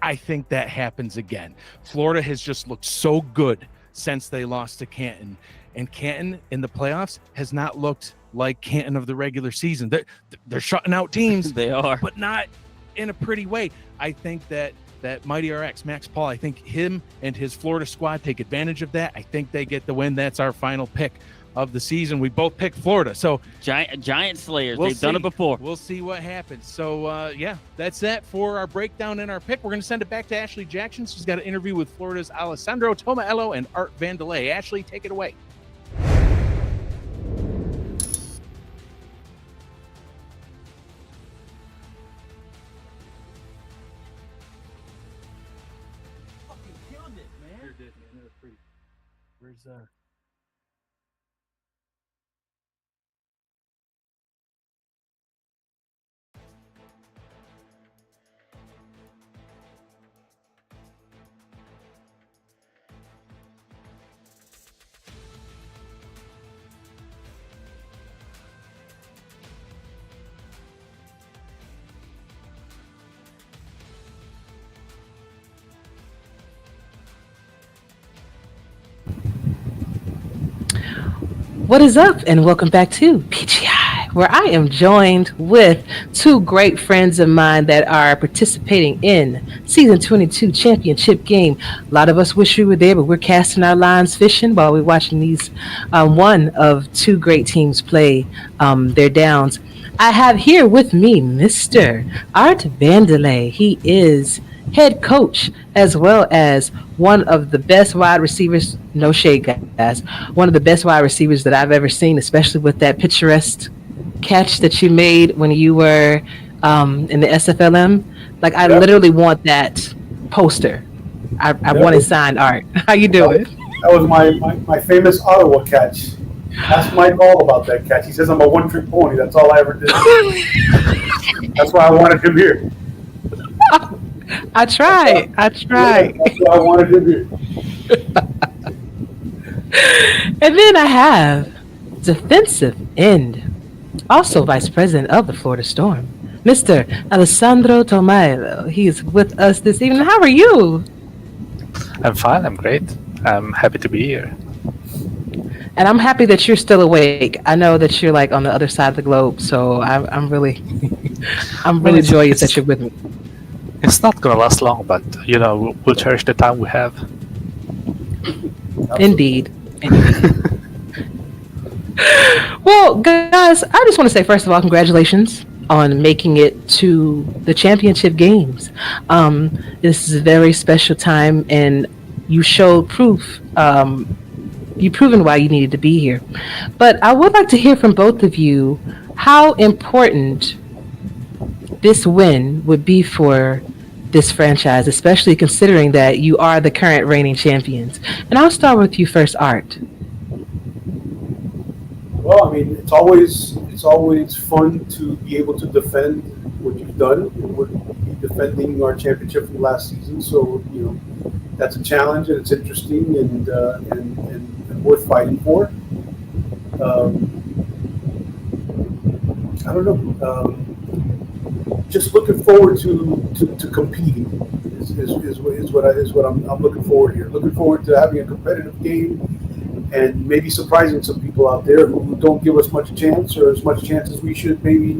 A: I think that happens again. Florida has just looked so good since they lost to Canton. And Canton in the playoffs has not looked like Canton of the regular season. They're shutting out teams.
B: They are,
A: but not in a pretty way. I think that Mighty RX, Max Paul, I think him and his Florida squad take advantage of that. I think they get the win. That's our final pick of the season. We both picked Florida. So
B: giant slayers. They've done it before.
A: We'll see what happens. So yeah, that's that for our breakdown and our pick. We're going to send it back to Ashley Jackson. She's got an interview with Florida's Alessandro Tomaello and Art Vandelay. Ashley, take it away. Where's
C: What is up, and welcome back to PGI, where I am joined with two great friends of mine that are participating in Season 22 Championship game. A lot of us wish we were there, but we're casting our lines fishing while we're watching these one of two great teams play their downs. I have here with me Mr. Art Vandelay. He is head coach as well as one of the best wide receivers, no shade guys, one of the best wide receivers that I've ever seen, especially with that picturesque catch that you made when you were in the SFLM. Like, I literally want that poster. I want it signed. Art, how you doing?
H: That was my famous Ottawa catch. Ask Mike all about that catch. He says I'm a one-trick pony. That's all I ever did. That's why I wanted him here.
C: I tried.
H: That's why I wanted him here.
C: And then I have defensive end, also vice president of the Florida Storm, Mr. Alessandro Tomaello. He is with us this evening. How are you?
I: I'm fine. I'm great. I'm happy to be here.
C: And I'm happy that you're still awake. I know that you're like on the other side of the globe, so I'm really joyous that you're with me.
I: It's not gonna last long, but we'll cherish the time we have.
C: Indeed. Well, guys, I just want to say first of all, congratulations on making it to the championship games. This is a very special time, and you showed proof. You've proven why you needed to be here. But I would like to hear from both of you how important this win would be for this franchise, especially considering that you are the current reigning champions. And I'll start with you first, Art.
H: Well, I mean, it's always fun to be able to defend what you've done. We're defending our championship from last season, so that's a challenge, and it's interesting and worth fighting for. I don't know. Just looking forward to competing is what I'm looking forward here. Looking forward to having a competitive game and maybe surprising some people out there who don't give us much chance or as much chance as we should maybe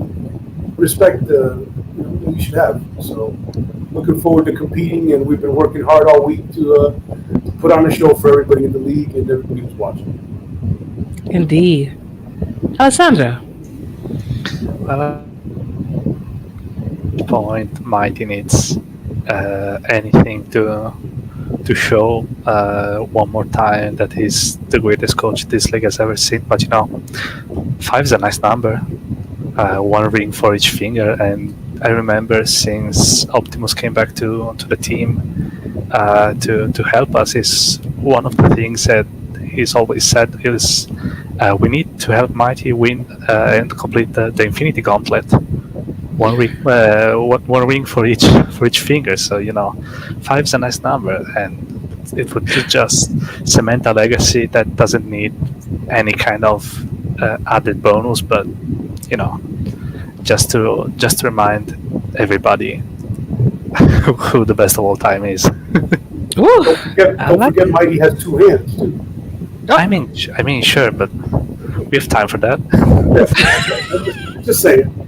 H: respect we should have. So looking forward to competing, and we've been working hard all week to put on a show for everybody in the league and everybody who's watching.
C: Indeed. Alessandra.
I: Point Mighty needs anything to show one more time that he's the greatest coach this league has ever seen. But 5 is a nice number, one ring for each finger, and I remember since Optimus came back to the team to help us, is one of the things that he's always said is we need to help Mighty win and complete the Infinity Gauntlet. One ring for each finger. So 5 is a nice number, and it would just cement a legacy that doesn't need any kind of added bonus. But just to remind everybody who the best of all time is.
H: Don't forget Mighty has 2 hands too.
I: I mean, sure, but we have time for that.
H: Just saying.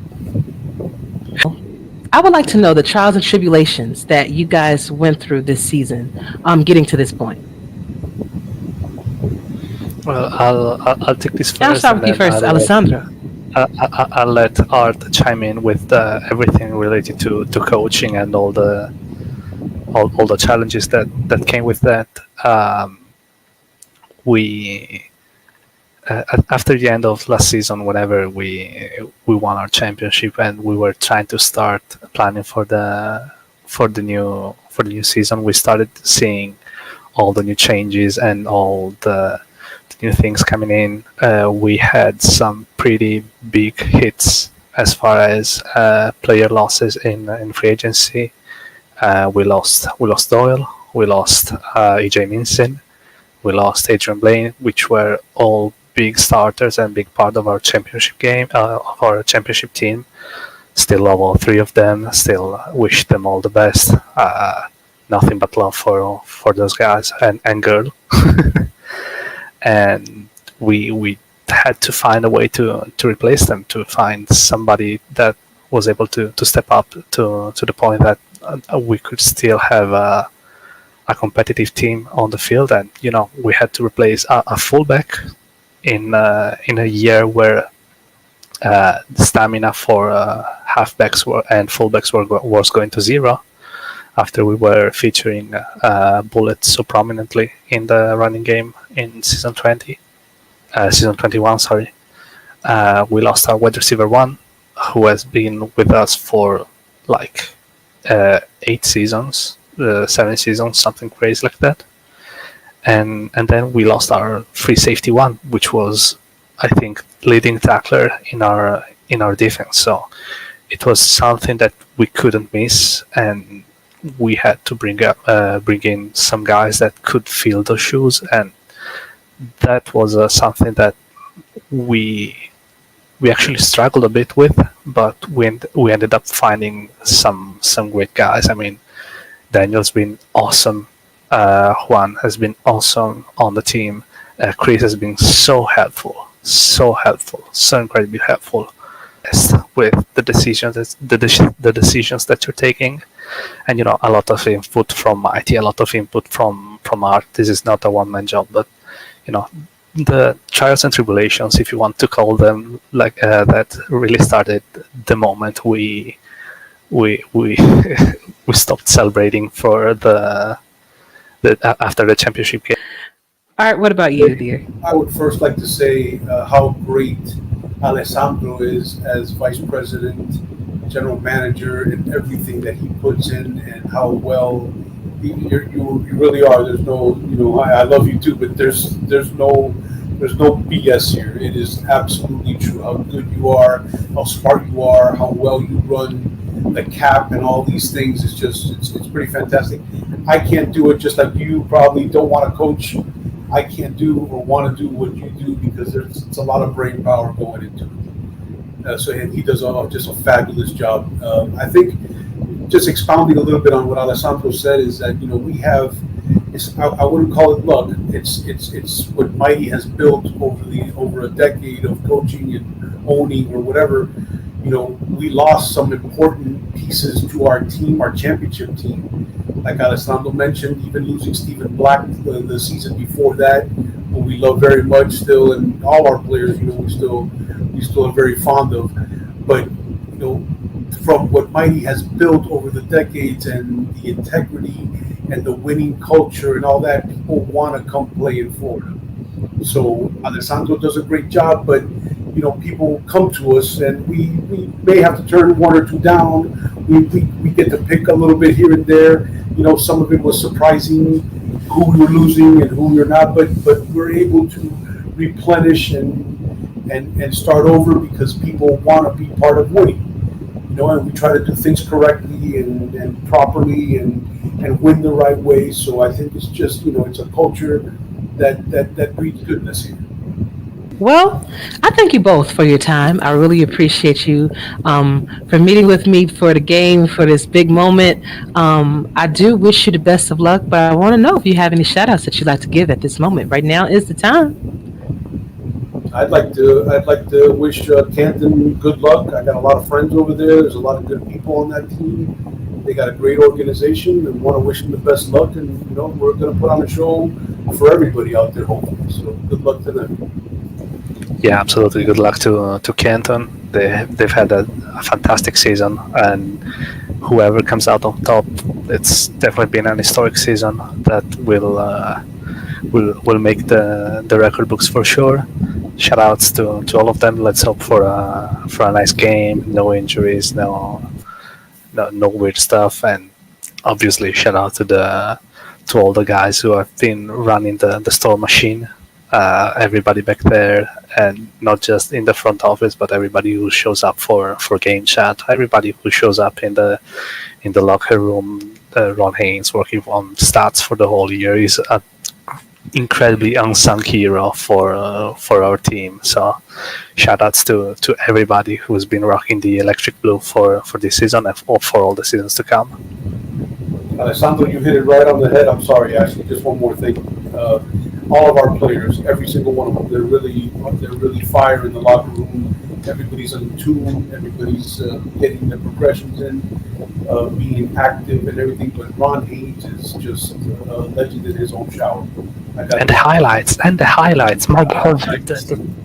C: I would like to know the trials and tribulations that you guys went through this season, getting to this point.
I: Well, I'll take this first.
C: I'll start with you first, Alessandro.
I: I'll let Art chime in with everything related to coaching and all the challenges that came with that. We after the end of last season, whenever we won our championship and we were trying to start planning for the new season, we started seeing all the new changes and all the new things coming in. We had some pretty big hits as far as player losses in free agency. We lost Doyle, we lost EJ Minson, we lost Adrian Blaine, which were all big starters and big part of our championship game, of our championship team. Still love all three of them. Still wish them all the best. Nothing but love for those guys and girl. And we had to find a way to replace them, to find somebody that was able to step up to the point that we could still have a competitive team on the field. And we had to replace a fullback in a year where the stamina for halfbacks and fullbacks was going to zero after we were featuring Bullet so prominently in the running game in season 21. Sorry, we lost our wide receiver 1, who has been with us for like 8 seasons, 7 seasons, something crazy like that. And then we lost our free safety 1, which was, I think, leading tackler in our defense. So it was something that we couldn't miss, and we had to bring in some guys that could fill those shoes, and that was something that we actually struggled a bit with, but we ended up finding some great guys. I mean, Daniel's been awesome. Juan has been awesome on the team. Chris has been so helpful, so incredibly helpful with the decisions that you're taking, and a lot of input from Mighty, a lot of input from Art. This is not a one-man job, but the trials and tribulations, if you want to call them like that, really started the moment we stopped celebrating for after the championship game.
C: All right, what about you, dear?
H: I would first like to say how great Alessandro is as vice president, general manager, and everything that he puts in, and how well you really are. There's no, I love you too, but there's no BS here. It is absolutely true. How good you are, how smart you are, how well you run the cap, and all these things. It's pretty fantastic. I can't do it, just like you probably don't want to coach. I can't do or want to do what you do because it's a lot of brain power going into it. And he does just a fabulous job. I think just expounding a little bit on what Alessandro said is that we have. I wouldn't call it luck. It's what Mighty has built over a decade of coaching and owning or whatever. We lost some important pieces to our team, our championship team. Like Alessandro mentioned, even losing Stephen Black the season before that, who we love very much still, and all our players, we still are very fond of. But from what Mighty has built over the decades and the integrity and the winning culture and all that, people want to come play in Florida. So Alessandro does a great job, but people come to us, and we may have to turn one or two down. We get to pick a little bit here and there. Some of it was surprising who we were losing and who we were not, but we're able to replenish and start over because people want to be part of winning. And we try to do things correctly and properly and win the right way. So I think it's just it's a culture that breeds goodness here.
C: Well, I thank you both for your time. I really appreciate you for meeting with me for the game, for this big moment. I do wish you the best of luck, but I want to know if you have any shout outs that you'd like to give at this moment. Right now is the time.
H: I'd like to wish Canton good luck. I got a lot of friends over there. There's a lot of good people on that team. They got a great organization, and want to wish them the best luck. And we're going to put on a show for everybody out there, hopefully. So good luck to them.
I: Yeah, absolutely. Good luck to Canton. They've had a fantastic season, and whoever comes out on top, it's definitely been an historic season that will make the record books for sure. Shout outs to all of them. Let's hope for a nice game, no injuries, no weird stuff, and obviously shout out to all the guys who have been running the store machine. Everybody back there, and not just in the front office, but everybody who shows up for game chat, everybody who shows up in the locker room. Ron Haynes working on stats for the whole year is an incredibly unsung hero for our team. So shout outs to everybody who's been rocking the electric blue for this season and for all the seasons to come.
H: Alessandro, you hit it right on the head. I'm sorry, Ashley. Just one more thing. All of our players, every single one of them, they're really fire in the locker room. Everybody's in tune. Everybody's getting their progressions in, being active and everything. But Ron Haynes is just a legend in his own shower.
I: And the highlights, my God,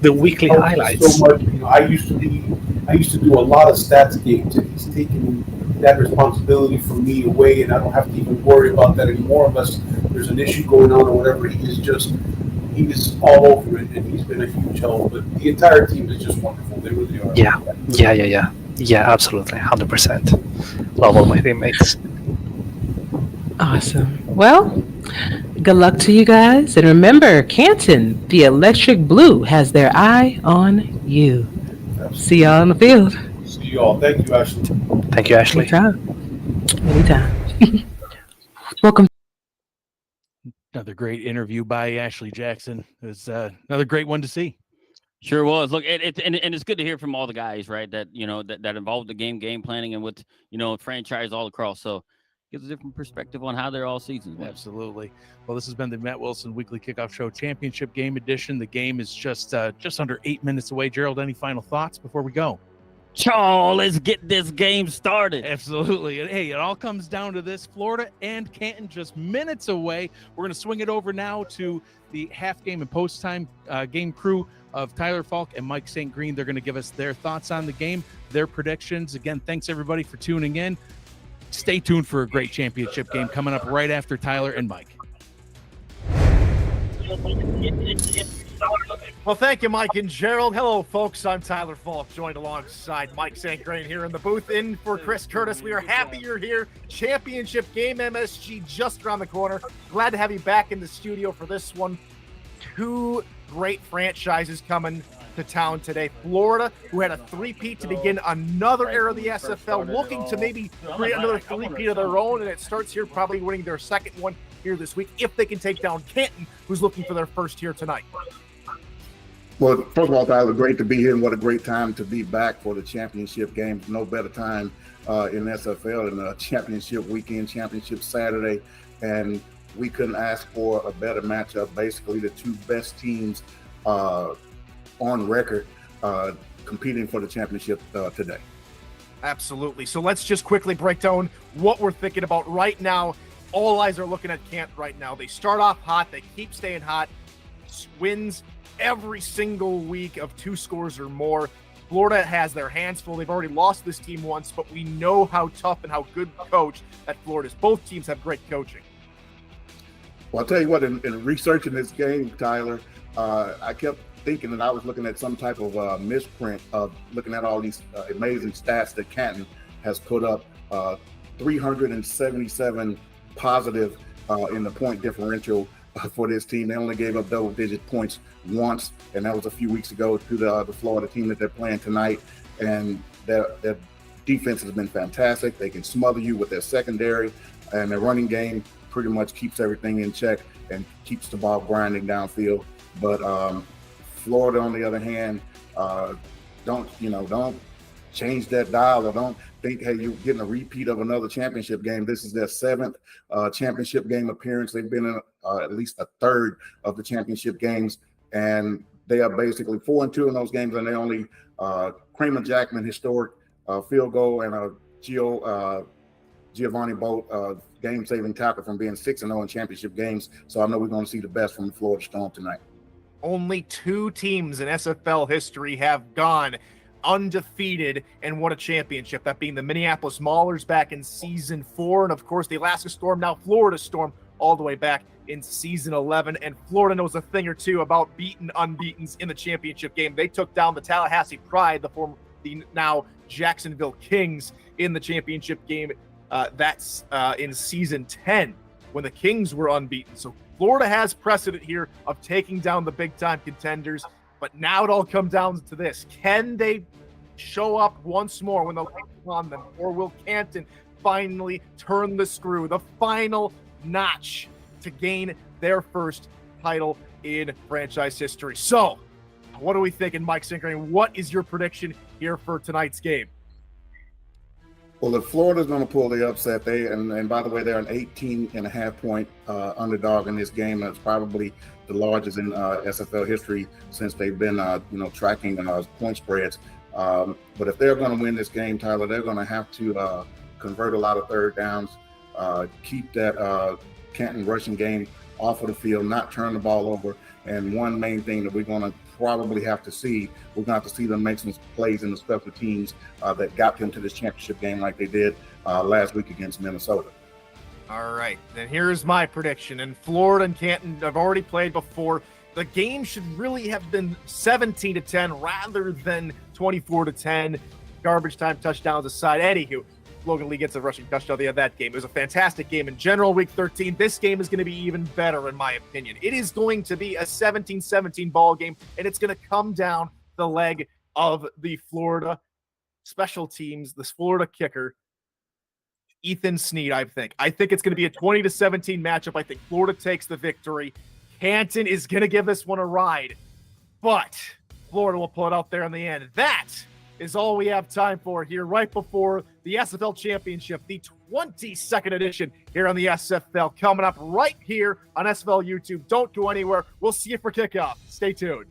I: the weekly highlights.
H: So much. I used to do a lot of stats games, and he's taken that responsibility from me away, and I don't have to even worry about that anymore unless there's an issue going on or whatever. He is all over it, and he's been a huge help. But the entire team is just wonderful. They really are.
I: Yeah, absolutely, 100%. Love all my teammates.
C: Awesome. Well, good luck to you guys. And remember, Canton, the electric blue, has their eye on you. See y'all on the field.
H: See y'all. Thank you, Ashley.
I: Thank you, Ashley.
C: Anytime. Welcome.
A: Another great interview by Ashley Jackson. It was another great one to see.
B: Sure was. Look, and it's good to hear from all the guys, right? That that involved the game planning and with franchise all across. So gives a different perspective on how they're all seasons.
A: Absolutely. Well, this has been the Matt Wilson Weekly Kickoff Show Championship Game Edition. The game is just under 8 minutes away. Gerald, any final thoughts before we go?
B: Charles, let's get this game started.
A: Absolutely. And hey, it all comes down to this. Florida and Canton just minutes away. We're going to swing it over now to the half game and post time game crew of Tyler Falk and Mike St. Green. They're going to give us their thoughts on the game, their predictions. Again, thanks everybody for tuning in. Stay tuned for a great championship game coming up right after Tyler and Mike.
J: Well, thank you, Mike and Gerald. Hello, folks. I'm Tyler Falk, joined alongside Mike St. Green here in the booth. In for Chris Curtis. We are happy you're here. Championship game, MSG, just around the corner. Glad to have you back in the studio for this one. Two great franchises coming to town today. Florida, who had a three-peat to begin another era of the SFL, looking to maybe create another three-peat of their own, and it starts here, probably winning their second one here this week, if they can take down Canton, who's looking for their first here tonight.
K: Well, first of all, Tyler, great to be here, and what a great time to be back for the championship game. No better time in SFL than a championship weekend, championship Saturday, and we couldn't ask for a better matchup. Basically, the two best teams on record competing for the championship today.
J: Absolutely. So let's just quickly break down what we're thinking about right now. All eyes are looking at Canton right now. They start off hot. They keep staying hot. Wins every single week of 2 scores or more. Florida has their hands full. They've already lost this team once, but we know how tough and how good coach that Florida is. Both teams have great coaching.
K: Well, I'll tell you what, in researching this game, Tyler, I kept thinking that I was looking at some type of misprint of looking at all these amazing stats that Canton has put up. 377 positive in the point differential for this team. They only gave up double-digit points once, and that was a few weeks ago to the Florida team that they're playing tonight. And their defense has been fantastic. They can smother you with their secondary, and their running game pretty much keeps everything in check and keeps the ball grinding downfield. But Florida, on the other hand, don't change that dial, or don't think, hey, you're getting a repeat of another championship game. This is their 7th championship game appearance. They've been in at least a third of the championship games, and they are basically 4-2 in those games, and they only Kramer Jackman historic field goal and a Giovanni Bolt game-saving tackle from being 6-0 in championship games. So I know we're going to see the best from the Florida Storm tonight.
J: Only 2 teams in SFL history have gone undefeated and won a championship, that being the Minneapolis Maulers back in season 4, and of course the Alaska Storm, now Florida Storm, all the way back in season 11. And Florida knows a thing or two about beating unbeatens in the championship game. They took down the Tallahassee Pride, the now Jacksonville Kings, in the championship game. That's in season 10 when the Kings were unbeaten. So Florida has precedent here of taking down the big-time contenders. But now it all comes down to this. Can they show up once more when the lights are on them? Or will Canton finally turn the screw, the final notch, to gain their first title in franchise history? So, what are we thinking, Mike Sinclair? What is your prediction here for tonight's game?
K: Well, if Florida's going to pull the upset, and by the way, they're an 18.5-point underdog in this game. That's probably the largest in SFL history since they've been, tracking point spreads. But if they're going to win this game, Tyler, they're going to have to convert a lot of third downs, keep that Canton rushing game off of the field, not turn the ball over. And one main thing that we're going to probably have to see, we're going to have to see them make some plays in the special teams that got them to this championship game like they did last week against Minnesota.
J: All right, then here's my prediction. And Florida and Canton have already played before. The game should really have been 17-10 rather than 24-10. Garbage time touchdowns aside. Anywho, Logan Lee gets a rushing touchdown at the end of that game. It was a fantastic game in general, week 13. This game is going to be even better, in my opinion. It is going to be a 17-17 ball game, and it's going to come down the leg of the Florida special teams, this Florida kicker, Ethan Snead, I think. I think it's going to be a 20-17 matchup. I think Florida takes the victory. Canton is going to give this one a ride, but Florida will pull it out there in the end. That is all we have time for here right before the SFL Championship, the 22nd edition here on the SFL, coming up right here on SFL YouTube. Don't go anywhere. We'll see you for kickoff. Stay tuned.